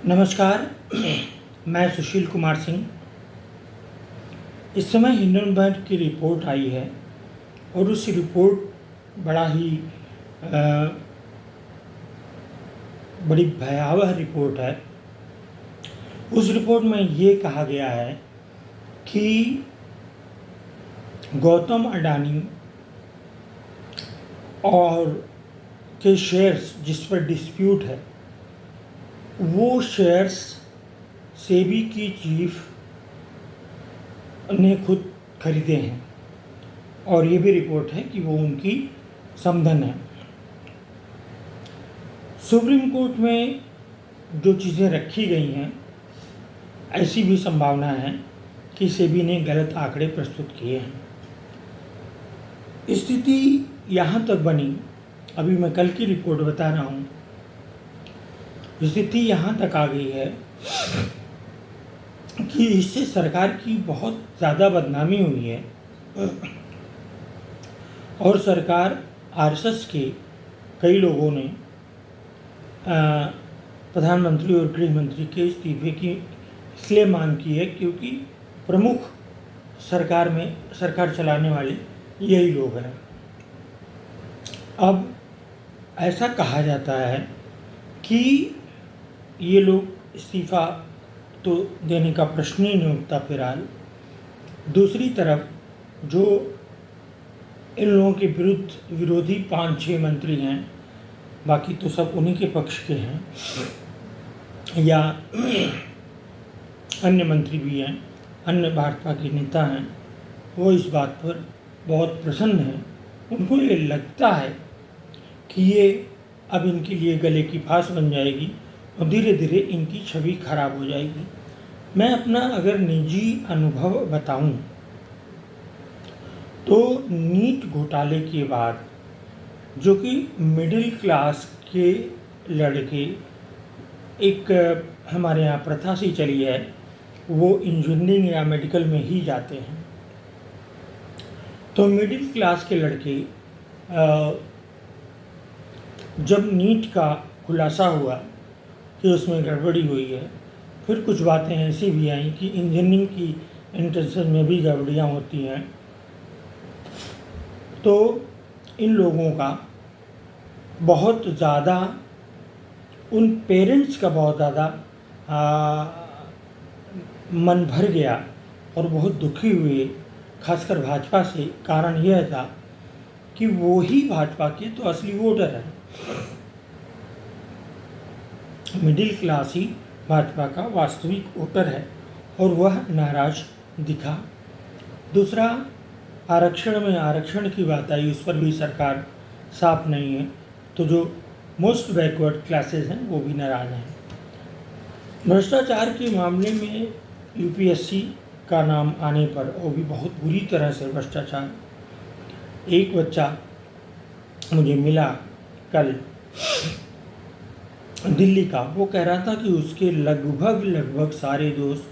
नमस्कार। मैं सुशील कुमार सिंह। इस समय हिंडनबर्ग की रिपोर्ट आई है और उस रिपोर्ट बड़ी भयावह रिपोर्ट है। उस रिपोर्ट में ये कहा गया है कि गौतम अडानी और के शेयर्स जिस पर डिस्प्यूट है, वो शेयर्स सेबी की चीफ ने खुद खरीदे हैं और ये भी रिपोर्ट है कि वो उनकी समधन है। सुप्रीम कोर्ट में जो चीज़ें रखी गई हैं, ऐसी भी संभावना है कि सेबी ने गलत आंकड़े प्रस्तुत किए हैं। स्थिति यहाँ तक बनी, अभी मैं कल की रिपोर्ट बता रहा हूँ, स्थिति यहाँ तक आ गई है कि इससे सरकार की बहुत ज़्यादा बदनामी हुई है और सरकार आरएसएस के कई लोगों ने प्रधानमंत्री और गृह मंत्री के इस्तीफे की इसलिए मांग की है क्योंकि प्रमुख सरकार चलाने वाले यही लोग हैं। अब ऐसा कहा जाता है कि ये लोग इस्तीफ़ा तो देने का प्रश्न ही नहीं उठता। फिलहाल दूसरी तरफ जो इन लोगों के विरोधी 5-6 मंत्री हैं, बाकी तो सब उन्हीं के पक्ष के हैं, या अन्य मंत्री भी हैं, अन्य भाजपा के नेता हैं, वो इस बात पर बहुत प्रसन्न हैं। उनको ये लगता है कि ये अब इनके लिए गले की फांस बन जाएगी और धीरे धीरे इनकी छवि खराब हो जाएगी। मैं अपना अगर निजी अनुभव बताऊं तो नीट घोटाले के बाद जो कि मिडिल क्लास के लड़के, एक हमारे यहाँ प्रथा सी चली है, वो इंजीनियरिंग या मेडिकल में ही जाते हैं। तो मिडिल क्लास के लड़के जब नीट का खुलासा हुआ कि उसमें गड़बड़ी हुई है, फिर कुछ बातें ऐसी भी आई कि इंजीनियरिंग की एंट्रेंस में भी गड़बड़ियाँ होती हैं, तो इन लोगों का बहुत ज़्यादा, उन पेरेंट्स का बहुत ज़्यादा मन भर गया और बहुत दुखी हुए, खासकर भाजपा से। कारण यह था कि वो ही भाजपा के तो असली वोटर हैं, मिडिल क्लास ही भाजपा का वास्तविक वोटर है और वह नाराज दिखा। दूसरा, आरक्षण की बात आई, उस पर भी सरकार साफ नहीं है, तो जो मोस्ट बैकवर्ड क्लासेस हैं वो भी नाराज हैं। भ्रष्टाचार के मामले में यूपीएससी का नाम आने पर, वो भी बहुत बुरी तरह से भ्रष्टाचार। एक बच्चा मुझे मिला कल दिल्ली का, वो कह रहा था कि उसके लगभग सारे दोस्त,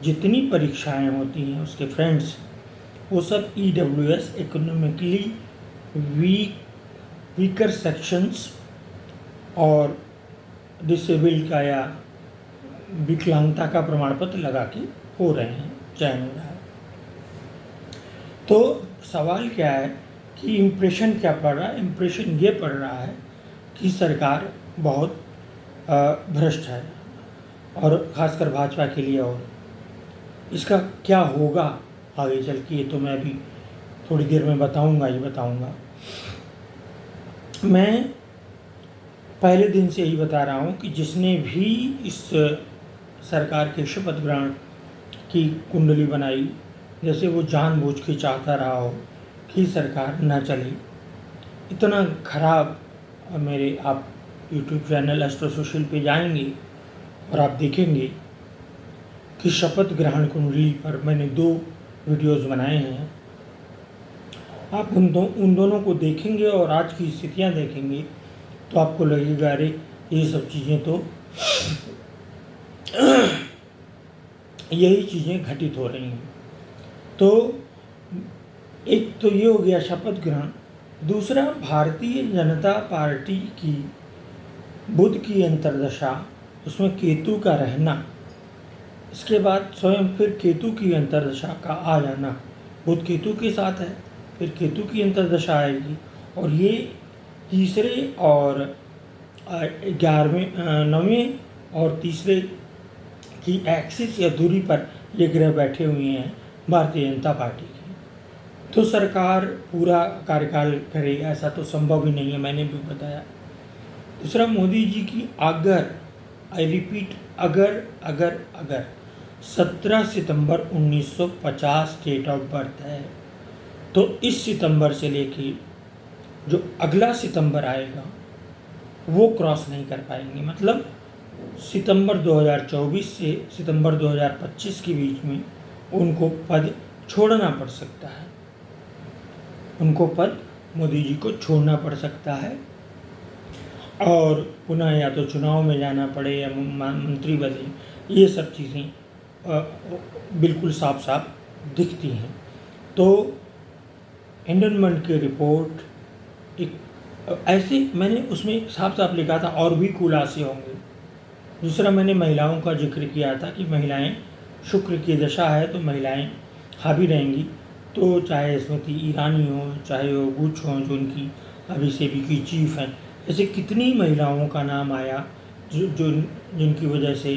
जितनी परीक्षाएं होती हैं उसके फ्रेंड्स, वो सब EWS, इकोनॉमिकली वीकर सेक्शंस और डिसेबल्ड का या विकलांगता का प्रमाण पत्र लगा के हो रहे हैं, चयन हो रहा है। तो सवाल क्या है कि इम्प्रेशन क्या पड़ रहा है? इम्प्रेशन ये पड़ रहा है कि सरकार बहुत भ्रष्ट है, और ख़ासकर भाजपा के लिए। और इसका क्या होगा आगे चल के, ये तो मैं अभी थोड़ी देर में बताऊंगा। मैं पहले दिन से यही बता रहा हूँ कि जिसने भी इस सरकार के शपथ ग्रहण की कुंडली बनाई, जैसे वो जानबूझ के चाहता रहा हो कि सरकार न चले। इतना खराब, मेरे आप यूट्यूब चैनल एस्ट्रो सोशल पे जाएंगे और आप देखेंगे कि शपथ ग्रहण कुंडली पर मैंने 2 वीडियोस बनाए हैं। आप उन दोनों को देखेंगे और आज की स्थितियां देखेंगे तो आपको लगेगा अरे ये सब चीज़ें तो यही चीज़ें घटित हो रही हैं। तो एक तो ये हो गया शपथ ग्रहण। दूसरा, भारतीय जनता पार्टी की बुध की अंतर्दशा उसमें केतु का रहना, इसके बाद स्वयं फिर केतु की अंतर्दशा का आ जाना, बुध केतु के साथ है, फिर केतु की अंतर्दशा आएगी, और ये तीसरे और 9वें और तीसरे की एक्सिस या दूरी पर ये ग्रह बैठे हुए हैं भारतीय जनता पार्टी की। तो सरकार पूरा कार्यकाल करेगा ऐसा तो संभव ही नहीं है, मैंने भी बताया। दूसरा, मोदी जी की अगर, आई रिपीट, अगर 17 सितंबर 1950 डेट ऑफ बर्थ है, तो इस सितंबर से लेके जो अगला सितंबर आएगा वो क्रॉस नहीं कर पाएंगे। मतलब सितंबर 2024 से सितंबर 2025 के बीच में उनको पद छोड़ना पड़ सकता है, उनको पद मोदी जी को छोड़ना पड़ सकता है, और पुनः या तो चुनाव में जाना पड़े या मंत्री बने, ये सब चीज़ें बिल्कुल साफ साफ दिखती हैं। तो एंडोनमेंट की रिपोर्ट एक ऐसे, मैंने उसमें साफ साफ लिखा था और भी खुलासे होंगे। दूसरा, मैंने महिलाओं का जिक्र किया था कि महिलाएं, शुक्र की दशा है तो महिलाएं हावी रहेंगी। तो चाहे स्मृति ईरानी हो, चाहे वो बुश हो जो उनकी अभी सेबी की चीफ हैं, ऐसे कितनी महिलाओं का नाम आया जो जिनकी वजह से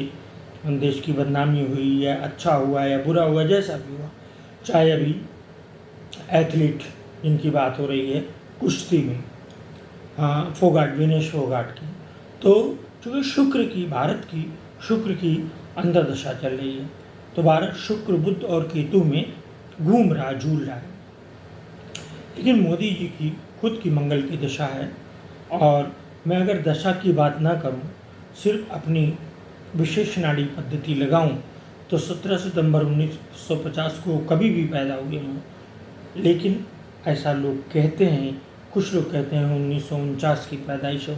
देश की बदनामी हुई, या अच्छा हुआ या बुरा हुआ, जैसा भी हुआ। चाहे अभी एथलीट जिनकी बात हो रही है कुश्ती में, फोगाट, विनेश फोगाट की, तो चूँकि शुक्र की, भारत की शुक्र की अंतर्दशा चल रही है, तो भारत शुक्र, बुध और केतु में घूम रहा, झूल रहा है। लेकिन मोदी जी की खुद की मंगल की दशा है, और मैं अगर दशा की बात ना करूं, सिर्फ अपनी विशेष नाड़ी पद्धति लगाऊं, तो 17 सितंबर 1950 को कभी भी पैदा हुए हों, लेकिन ऐसा लोग कहते हैं, कुछ लोग कहते हैं 1949 की पैदाइश है।